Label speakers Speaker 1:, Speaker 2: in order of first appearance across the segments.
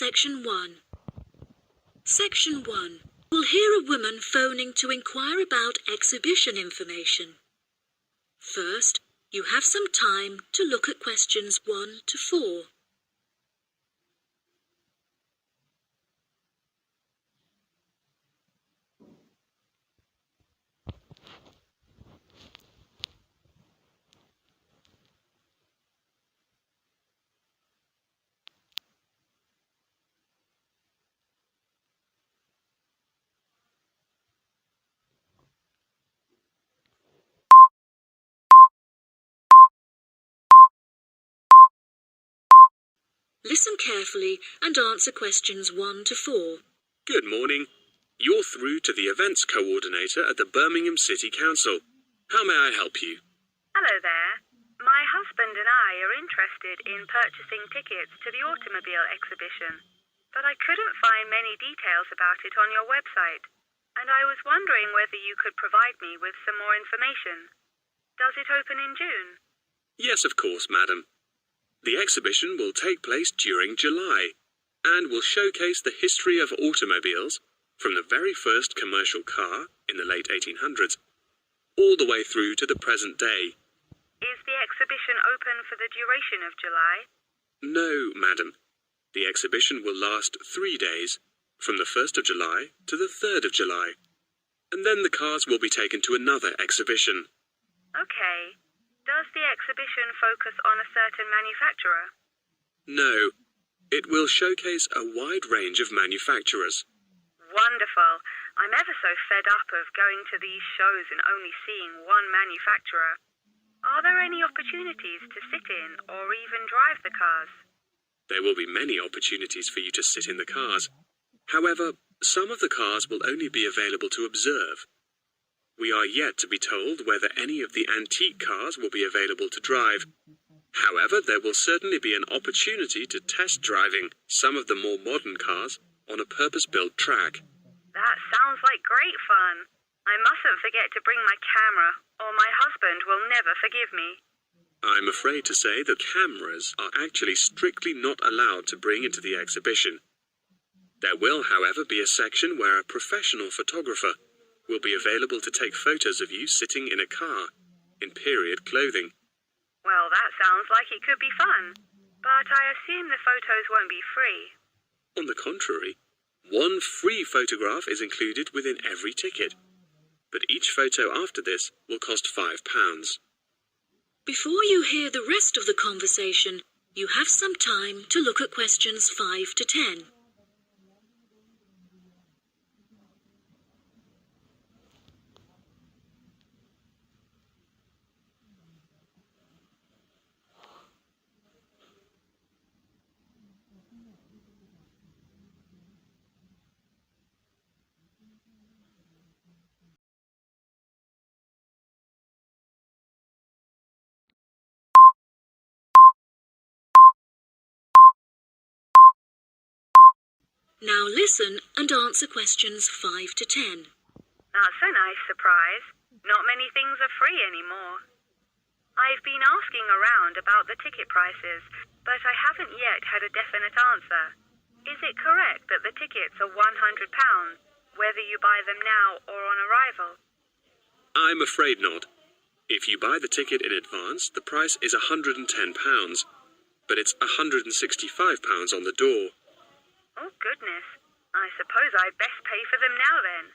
Speaker 1: Section 1. Section 1. We'll hear a woman phoning to inquire about exhibition information. First, you have some time to look at questions 1 to 4. Listen carefully and answer questions 1 to 4.
Speaker 2: Good morning. You're through to the events coordinator at the Birmingham City Council. How may I help you?
Speaker 3: Hello there. My husband and I are interested in purchasing tickets to the automobile exhibition, but I couldn't find many details about it on your website, and I was wondering whether you could provide me with some more information. Does it open in June?
Speaker 2: Yes, of course, madam. The exhibition will take place during July and will showcase the history of automobiles from the very first commercial car in the late 1800s all the way through to the present day.
Speaker 3: Is the exhibition open for the duration of July?
Speaker 2: No, madam. The exhibition will last 3 days, from the 1st of July to the 3rd of July, and then the cars will be taken to another exhibition.
Speaker 3: Okay. Does the exhibition focus on a certain manufacturer?
Speaker 2: No. It will showcase a wide range of manufacturers.
Speaker 3: Wonderful. I'm ever so fed up of going to these shows and only seeing one manufacturer. Are there any opportunities to sit in or even drive the cars?
Speaker 2: There will be many opportunities for you to sit in the cars. However, some of the cars will only be available to observe. We are yet to be told whether any of the antique cars will be available to drive. However, there will certainly be an opportunity to test driving some of the more modern cars on a purpose-built track.
Speaker 3: That sounds like great fun. I mustn't forget to bring my camera, or my husband will never forgive me.
Speaker 2: I'm afraid to say that cameras are actually strictly not allowed to bring into the exhibition. There will, however, be a section where a professional photographer will be available to take photos of you sitting in a car in period clothing.
Speaker 3: Well, that sounds like it could be fun, but I assume the photos won't be free.
Speaker 2: On the contrary, one free photograph is included within every ticket, but each photo after this will cost £5.
Speaker 1: Before you hear the rest of the conversation, you have some time to look at questions 5 to 10. Now listen and answer questions 5 to 10.
Speaker 3: That's a nice surprise. Not many things are free anymore. I've been asking around about the ticket prices, but I haven't yet had a definite answer. Is it correct that the tickets are £100, whether you buy them now or on arrival?
Speaker 2: I'm afraid not. If you buy the ticket in advance, the price is £110, but it's £165 on the door.
Speaker 3: Oh, goodness. I suppose I'd best pay for them now then.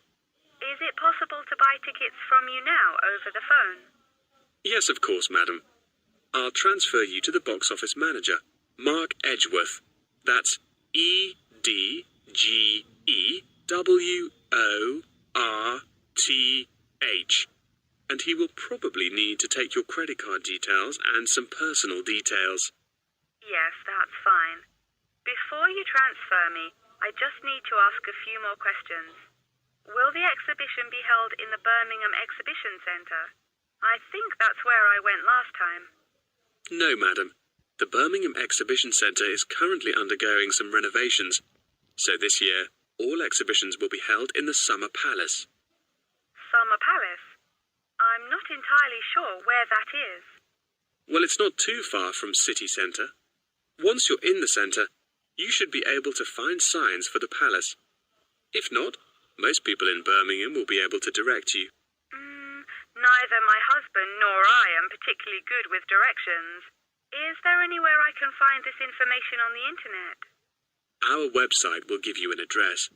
Speaker 3: Is it possible to buy tickets from you now over the phone?
Speaker 2: Yes, of course, madam. I'll transfer you to the box office manager, Mark Edgeworth. That's EDGEWORTH. And he will probably need to take your credit card details and some personal details.
Speaker 3: Yes, that's fine. Before you transfer me, I just need to ask a few more questions. Will the exhibition be held in the Birmingham Exhibition Centre? I think that's where I went last time.
Speaker 2: No, madam. The Birmingham Exhibition Centre is currently undergoing some renovations, so this year all exhibitions will be held in the Summer Palace.
Speaker 3: Summer Palace? I'm not entirely sure where that is.
Speaker 2: Well, it's not too far from City Centre. Once you're in the centre, you should be able to find signs for the palace. If not, most people in Birmingham will be able to direct you.
Speaker 3: Neither my husband nor I am particularly good with directions. Is there anywhere I can find this information on the internet?
Speaker 2: Our website will give you an address.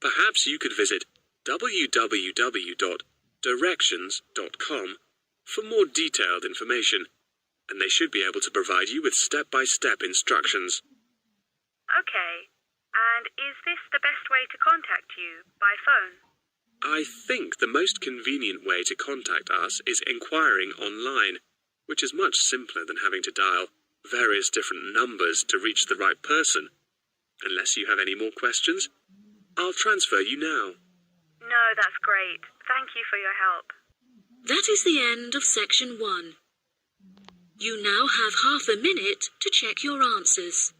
Speaker 2: Perhaps you could visit www.directions.com for more detailed information, and they should be able to provide you with step-by-step instructions.
Speaker 3: Okay. And is this the best way to contact you, by phone?
Speaker 2: I think the most convenient way to contact us is inquiring online, which is much simpler than having to dial various different numbers to reach the right person. Unless you have any more questions, I'll transfer you now.
Speaker 3: No, that's great. Thank you for your help.
Speaker 1: That is the end of section 1. You now have half a minute to check your answers.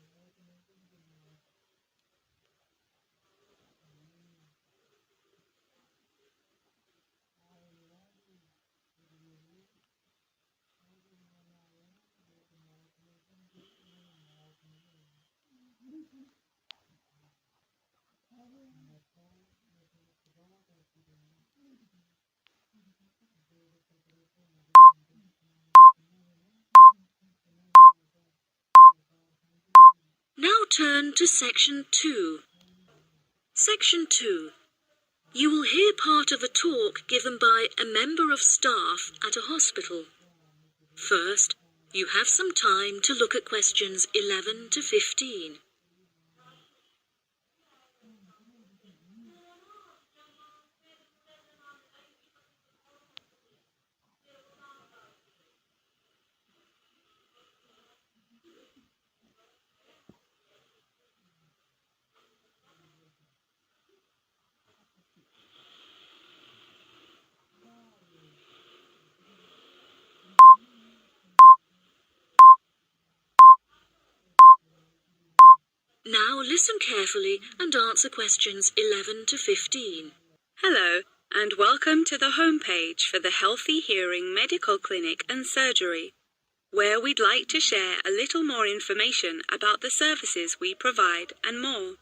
Speaker 1: Now turn to section 2. Section 2. You will hear part of a talk given by a member of staff at a hospital. First, you have some time to look at questions 11 to 15. Now listen carefully and answer questions 11 to 15.
Speaker 4: Hello, and welcome to the homepage for the Healthy Hearing Medical Clinic and Surgery, where we'd like to share a little more information about the services we provide and more.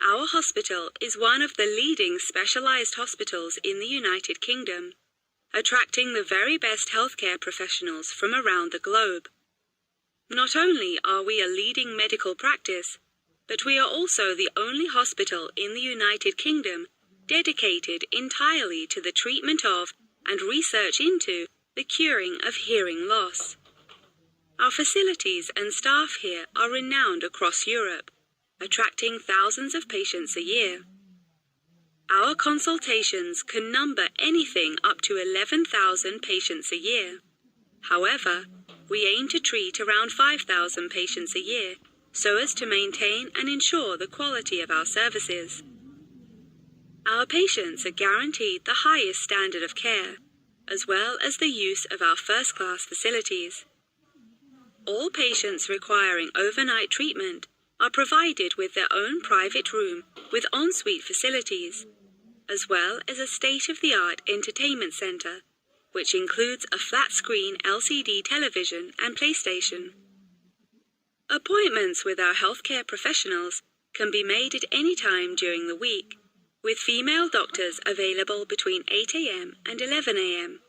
Speaker 4: Our hospital is one of the leading specialized hospitals in the United Kingdom, attracting the very best healthcare professionals from around the globe. Not only are we a leading medical practice, but we are also the only hospital in the United Kingdom dedicated entirely to the treatment of and research into the curing of hearing loss. Our facilities and staff here are renowned across Europe, attracting thousands of patients a year. Our consultations can number anything up to 11,000 patients a year. However, we aim to treat around 5,000 patients a year so as to maintain and ensure the quality of our services. Our patients are guaranteed the highest standard of care, as well as the use of our first-class facilities. All patients requiring overnight treatment are provided with their own private room with ensuite facilities, as well as a state-of-the-art entertainment center, which includes a flat-screen LCD television and PlayStation. Appointments with our healthcare professionals can be made at any time during the week, with female doctors available between 8 a.m. and 11 a.m.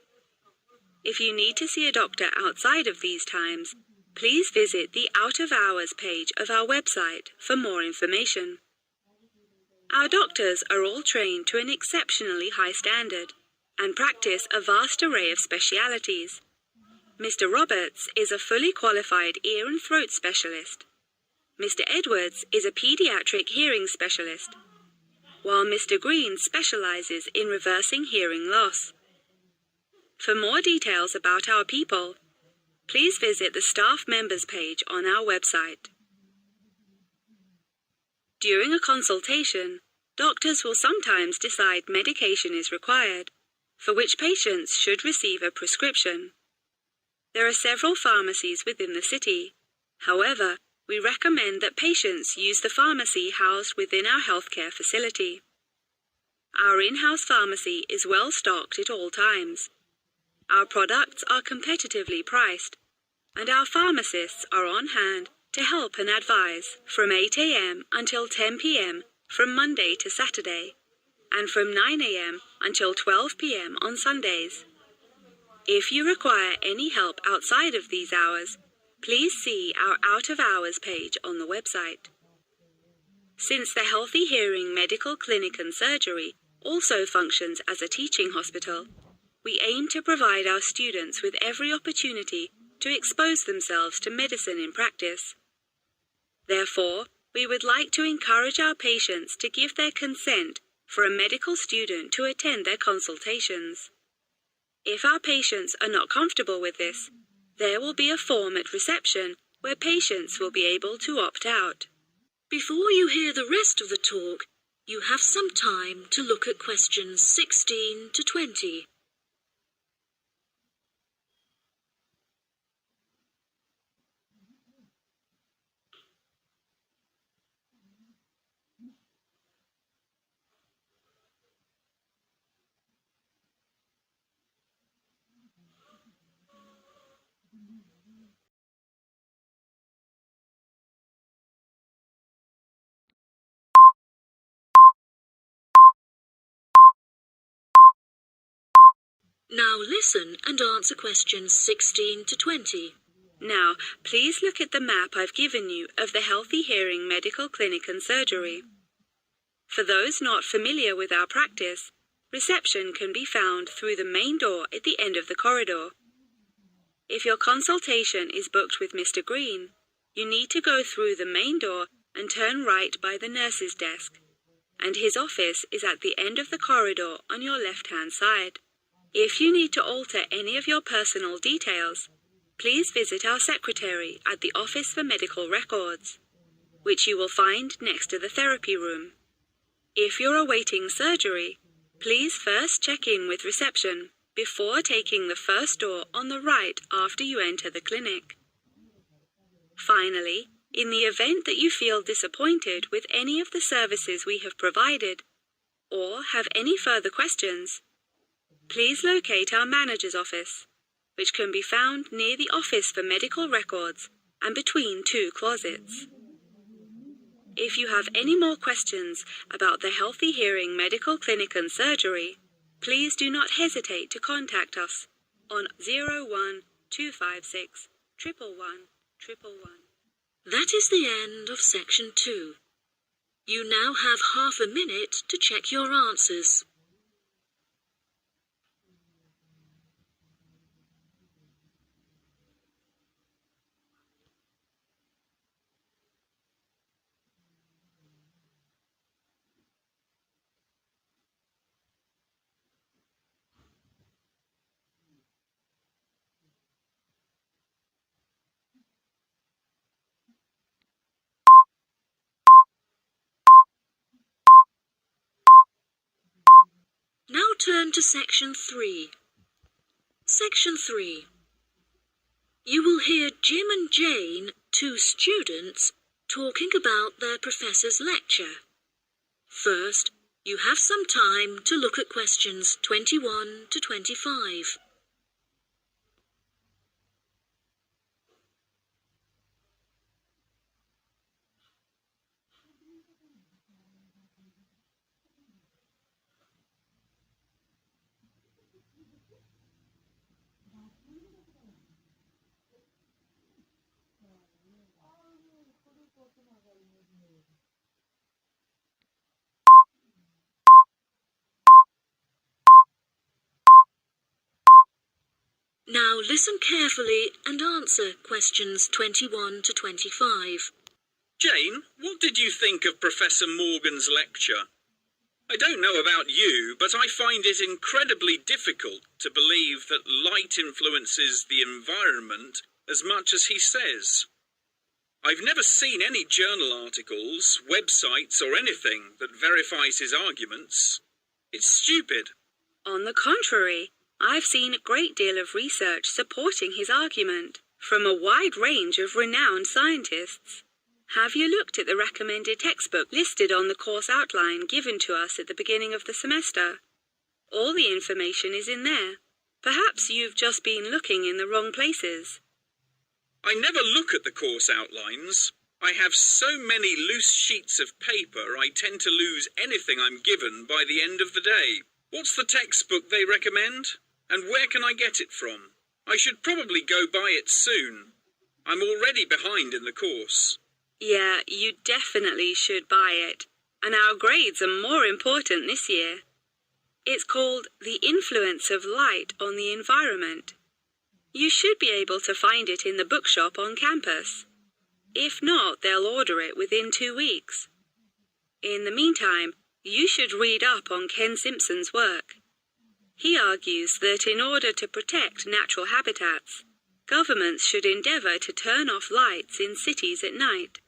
Speaker 4: If you need to see a doctor outside of these times, please visit the Out of Hours page of our website for more information. Our doctors are all trained to an exceptionally high standard and practice a vast array of specialities. Mr. Roberts is a fully qualified ear and throat specialist. Mr. Edwards is a pediatric hearing specialist, while Mr. Green specializes in reversing hearing loss. For more details about our people, please visit the staff members page on our website. During a consultation, doctors will sometimes decide medication is required, for which patients should receive a prescription. There are several pharmacies within the city. However, we recommend that patients use the pharmacy housed within our healthcare facility. Our in-house pharmacy is well stocked at all times. Our products are competitively priced, and our pharmacists are on hand to help and advise from 8 a.m. until 10 p.m. from Monday to Saturday, and from 9 a.m. until 12 p.m. on Sundays. If you require any help outside of these hours, please see our Out of Hours page on the website. Since the Healthy Hearing Medical Clinic and Surgery also functions as a teaching hospital, we aim to provide our students with every opportunity to expose themselves to medicine in practice. Therefore, we would like to encourage our patients to give their consent for a medical student to attend their consultations. If our patients are not comfortable with this, there will be a form at reception where patients will be able to opt out.
Speaker 1: Before you hear the rest of the talk, you have some time to look at questions 16 to 20. Now listen and answer questions 16 to 20.
Speaker 4: Now, please look at the map I've given you of the Healthy Hearing Medical Clinic and Surgery. For those not familiar with our practice, reception can be found through the main door at the end of the corridor. If your consultation is booked with Mr. Green, you need to go through the main door and turn right by the nurse's desk, and his office is at the end of the corridor on your left-hand side. If you need to alter any of your personal details, please visit our secretary at the Office for Medical Records, which you will find next to the therapy room. If you're awaiting surgery, please first check in with reception before taking the first door on the right after you enter the clinic. Finally, in the event that you feel disappointed with any of the services we have provided, or have any further questions, please locate our manager's office, which can be found near the Office for Medical Records and between two closets. If you have any more questions about the Healthy Hearing Medical Clinic and Surgery, please do not hesitate to contact us on 01256 111 111.
Speaker 1: That is the end of section 2. You now have half a minute to check your answers. Now turn to section 3. Section 3. You will hear Jim and Jane, two students, talking about their professor's lecture. First, you have some time to look at questions 21 to 25. Now listen carefully and answer questions 21 to 25.
Speaker 5: Jane, what did you think of Professor Morgan's lecture? I don't know about you, but I find it incredibly difficult to believe that light influences the environment as much as he says. I've never seen any journal articles, websites, or anything that verifies his arguments. It's stupid.
Speaker 4: On the contrary, I've seen a great deal of research supporting his argument from a wide range of renowned scientists. Have you looked at the recommended textbook listed on the course outline given to us at the beginning of the semester? All the information is in there. Perhaps you've just been looking in the wrong places.
Speaker 5: I never look at the course outlines. I have so many loose sheets of paper I tend to lose anything I'm given by the end of the day. What's the textbook they recommend? And where can I get it from? I should probably go buy it soon. I'm already behind in the course.
Speaker 4: Yeah, you definitely should buy it. And our grades are more important this year. It's called The Influence of Light on the Environment. You should be able to find it in the bookshop on campus. If not, they'll order it within 2 weeks. In the meantime, you should read up on Ken Simpson's work. He argues that in order to protect natural habitats, governments should endeavour to turn off lights in cities at night.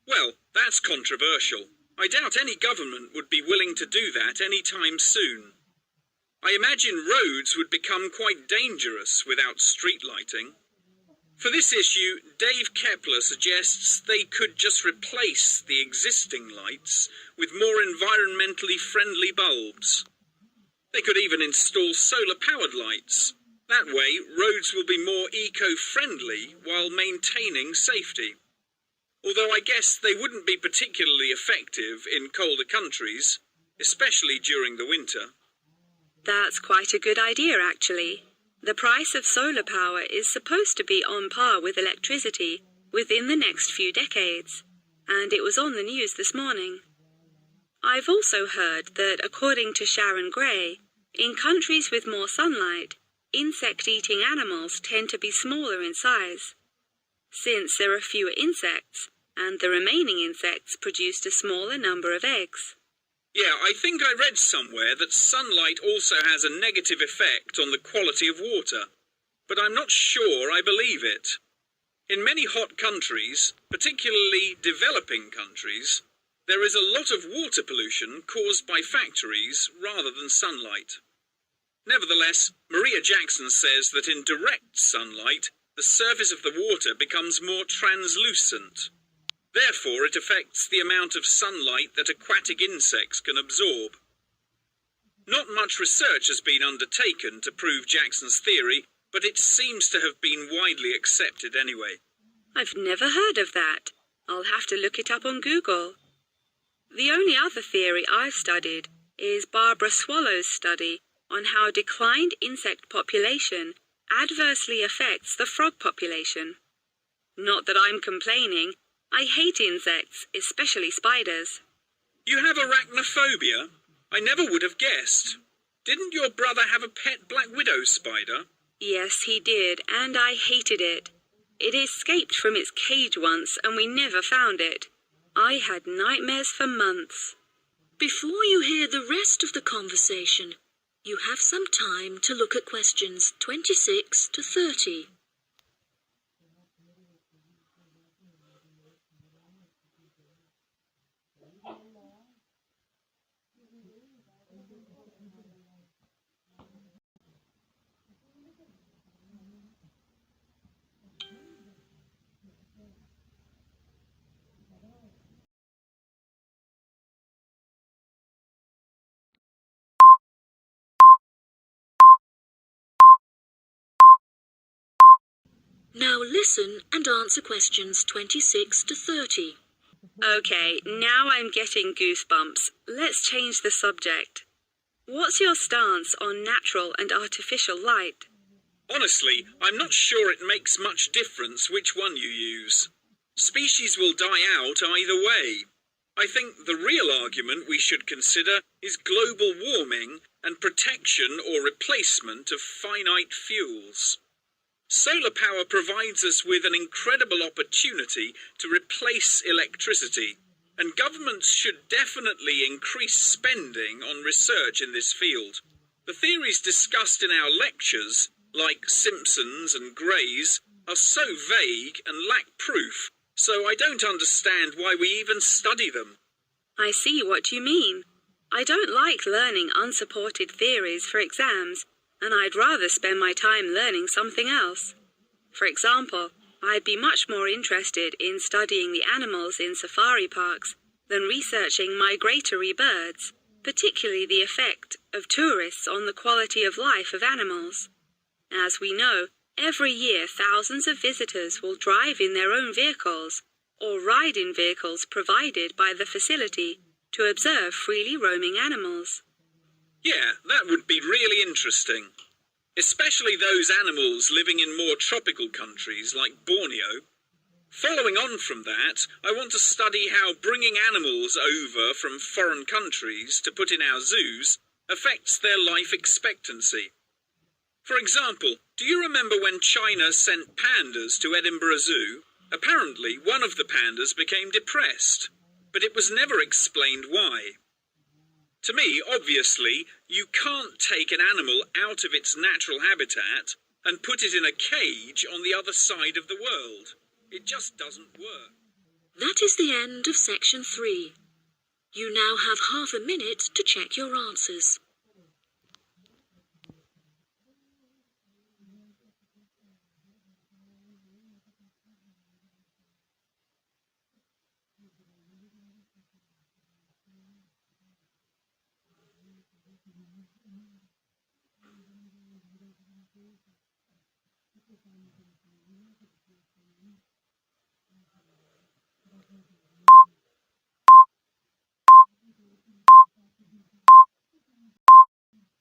Speaker 5: Well, that's controversial. I doubt any government would be willing to do that any time soon. I imagine roads would become quite dangerous without street lighting. For this issue, Dave Kepler suggests they could just replace the existing lights with more environmentally friendly bulbs. They could even install solar-powered lights. That way, roads will be more eco-friendly while maintaining safety. Although I guess they wouldn't be particularly effective in colder countries, especially during the winter.
Speaker 4: That's quite a good idea, actually. The price of solar power is supposed to be on par with electricity within the next few decades, and it was on the news this morning. I've also heard that, according to Sharon Gray, in countries with more sunlight, insect-eating animals tend to be smaller in size. Since there are fewer insects, and the remaining insects produced a smaller number of eggs.
Speaker 5: Yeah, I think I read somewhere that sunlight also has a negative effect on the quality of water, but I'm not sure I believe it. In many hot countries, particularly developing countries, there is a lot of water pollution caused by factories rather than sunlight. Nevertheless, Maria Jackson says that in direct sunlight, the surface of the water becomes more translucent. Therefore, it affects the amount of sunlight that aquatic insects can absorb. Not much research has been undertaken to prove Jackson's theory, but it seems to have been widely accepted anyway.
Speaker 4: I've never heard of that. I'll have to look it up on Google. The only other theory I've studied is Barbara Swallow's study on how declined insect population adversely affects the frog population. Not that I'm complaining. I hate insects, especially spiders.
Speaker 5: You have arachnophobia? I never would have guessed. Didn't your brother have a pet black widow spider?
Speaker 4: Yes, he did, and I hated it. It escaped from its cage once, and we never found it. I had nightmares for months.
Speaker 1: Before you hear the rest of the conversation, you have some time to look at questions 26 to 30. Now listen and answer questions 26 to 30.
Speaker 4: Okay, now I'm getting goosebumps. Let's change the subject. What's your stance on natural and artificial light?
Speaker 5: Honestly, I'm not sure it makes much difference which one you use. Species will die out either way. I think the real argument we should consider is global warming and protection or replacement of finite fuels. Solar power provides us with an incredible opportunity to replace electricity, and governments should definitely increase spending on research in this field. The theories discussed in our lectures, like Simpson's and Gray's, are so vague and lack proof, so I don't understand why we even study them.
Speaker 4: I see what you mean. I don't like learning unsupported theories for exams, and I'd rather spend my time learning something else. For example, I'd be much more interested in studying the animals in safari parks than researching migratory birds, particularly the effect of tourists on the quality of life of animals. As we know, Every year, thousands of visitors will drive in their own vehicles or ride in vehicles provided by the facility to observe freely roaming animals.
Speaker 5: Yeah, that would be really interesting. Especially those animals living in more tropical countries like Borneo. Following on from that, I want to study how bringing animals over from foreign countries to put in our zoos affects their life expectancy. For example, do you remember when China sent pandas to Edinburgh Zoo? Apparently, one of the pandas became depressed, but it was never explained why. To me, obviously, you can't take an animal out of its natural habitat and put it in a cage on the other side of the world. It just doesn't work.
Speaker 1: That is the end of section 3. You now have half a minute to check your answers.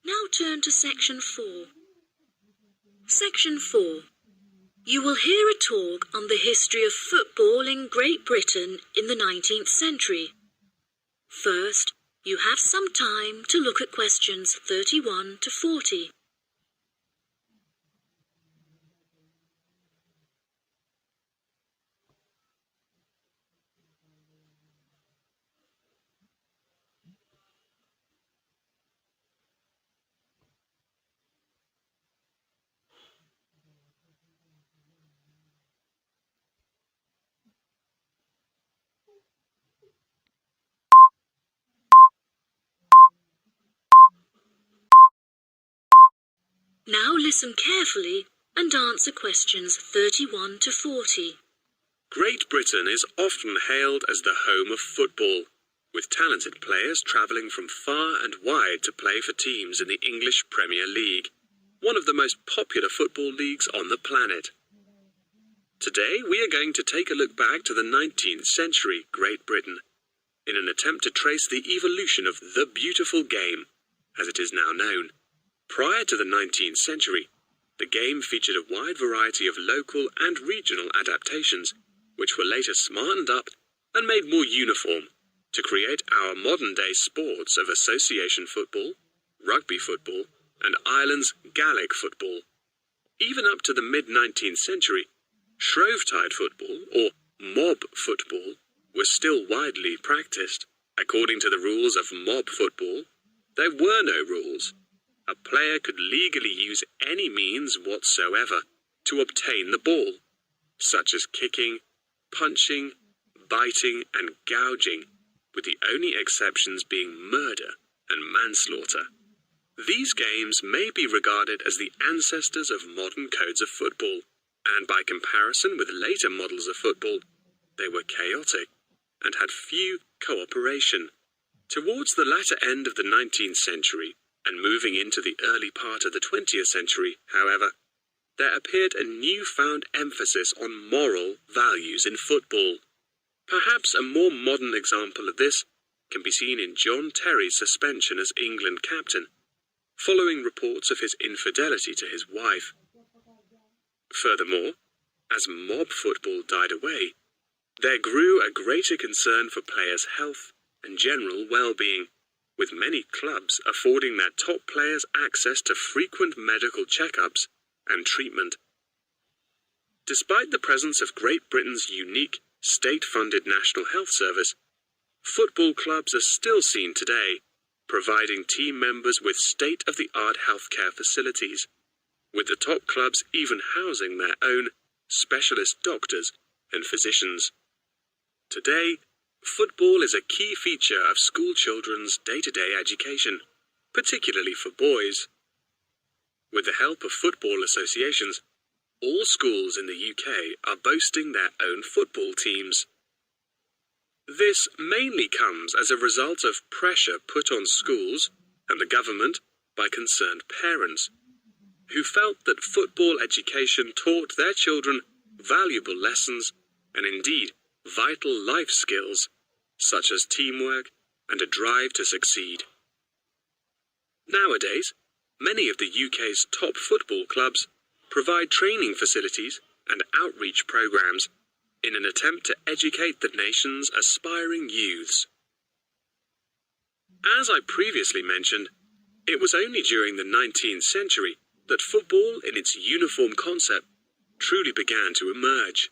Speaker 1: Now turn to section 4. Section 4. You will hear a talk on the history of football in Great Britain in the 19th century. First, you have some time to look at questions 31 to 40. Now listen carefully and answer questions 31 to 40.
Speaker 2: Great Britain is often hailed as the home of football, with talented players travelling from far and wide to play for teams in the English Premier League, one of the most popular football leagues on the planet. Today we are going to take a look back to the 19th century Great Britain, in an attempt to trace the evolution of the beautiful game, as it is now known. Prior to the 19th century, the game featured a wide variety of local and regional adaptations, which were later smartened up and made more uniform to create our modern-day sports of association football, rugby football, and Ireland's Gaelic football. Even up to the mid-19th century, Shrovetide football, or mob football, was still widely practiced. According to the rules of mob football, there were no rules. A player could legally use any means whatsoever to obtain the ball, such as kicking, punching, biting, and gouging, with the only exceptions being murder and manslaughter. These games may be regarded as the ancestors of modern codes of football, and by comparison with later models of football, they were chaotic and had few cooperation. Towards the latter end of the 19th century, and moving into the early part of the 20th century, however, there appeared a newfound emphasis on moral values in football. Perhaps a more modern example of this can be seen in John Terry's suspension as England captain, following reports of his infidelity to his wife. Furthermore, as mob football died away, there grew a greater concern for players' health and general well-being, with many clubs affording their top players access to frequent medical checkups and treatment. Despite the presence of Great Britain's unique state-funded National Health Service, football clubs are still seen today, providing team members with state-of-the-art healthcare facilities, with the top clubs even housing their own specialist doctors and physicians. Today, football is a key feature of school children's day-to-day education, particularly for boys. With the help of football associations, all schools in the UK are boasting their own football teams. This mainly comes as a result of pressure put on schools and the government by concerned parents. who felt that football education taught their children valuable lessons and indeed vital life skills, such as teamwork and a drive to succeed. Nowadays, many of the UK's top football clubs provide training facilities and outreach programs in an attempt to educate the nation's aspiring youths. As I previously mentioned, it was only during the 19th century that football in its uniform concept truly began to emerge,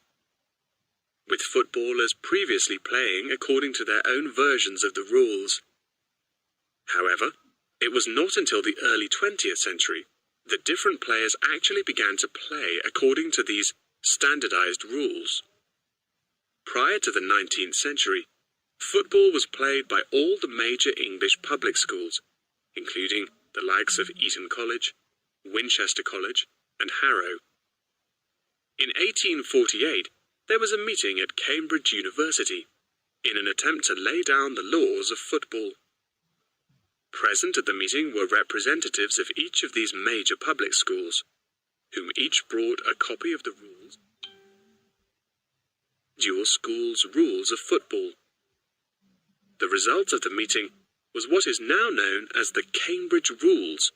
Speaker 2: with footballers previously playing according to their own versions of the rules. However, it was not until the early 20th century that different players actually began to play according to these standardized rules. Prior to the 19th century, football was played by all the major English public schools, including the likes of Eton College, Winchester College, and Harrow. In 1848, there was a meeting at Cambridge University in an attempt to lay down the laws of football. Present at the meeting were representatives of each of these major public schools, whom each brought a copy of the rules. Your school's rules of football. The result of the meeting was what is now known as the Cambridge Rules,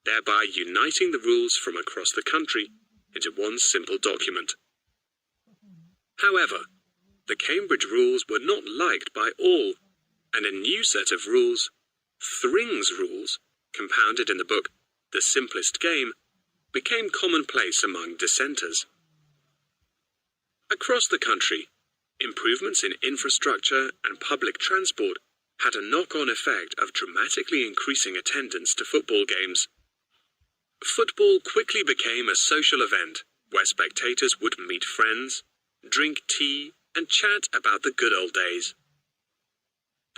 Speaker 2: thereby uniting the rules from across the country into one simple document. However, the Cambridge Rules were not liked by all, and a new set of rules, Thring's Rules, compounded in the book The Simplest Game, became commonplace among dissenters. Across the country, improvements in infrastructure and public transport had a knock-on effect of dramatically increasing attendance to football games. Football quickly became a social event where spectators would meet friends, drink tea, and chat about the good old days.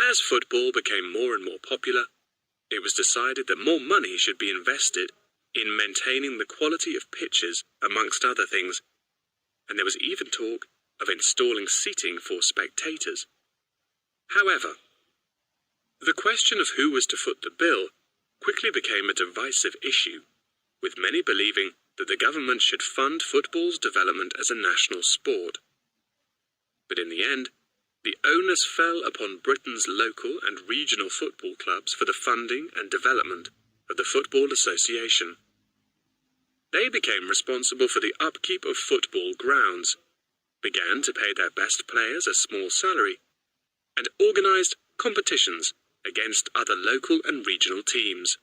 Speaker 2: As football became more and more popular, it was decided that more money should be invested in maintaining the quality of pitches, amongst other things, and there was even talk of installing seating for spectators. However, the question of who was to foot the bill quickly became a divisive issue, with many believing that the government should fund football's development as a national sport. But in the end, the onus fell upon Britain's local and regional football clubs for the funding and development of the Football Association. They became responsible for the upkeep of football grounds, began to pay their best players a small salary, and organised competitions against other local and regional teams.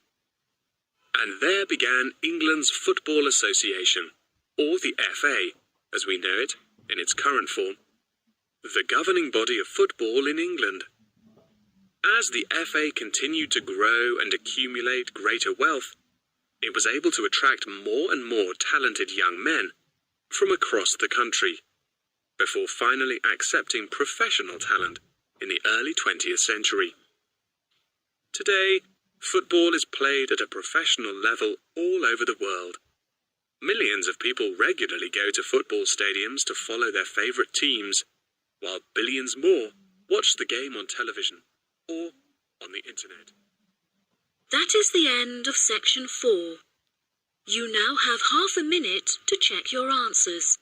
Speaker 2: And there began England's Football Association, or the FA, as we know it in its current form, the governing body of football in England. As the FA continued to grow and accumulate greater wealth, it was able to attract more and more talented young men from across the country, before finally accepting professional talent in the early 20th century. Today, football is played at a professional level all over the world. Millions of people regularly go to football stadiums to follow their favourite teams, while billions more watch the game on television or on the internet.
Speaker 1: That is the end of section 4. You now have half a minute to check your answers.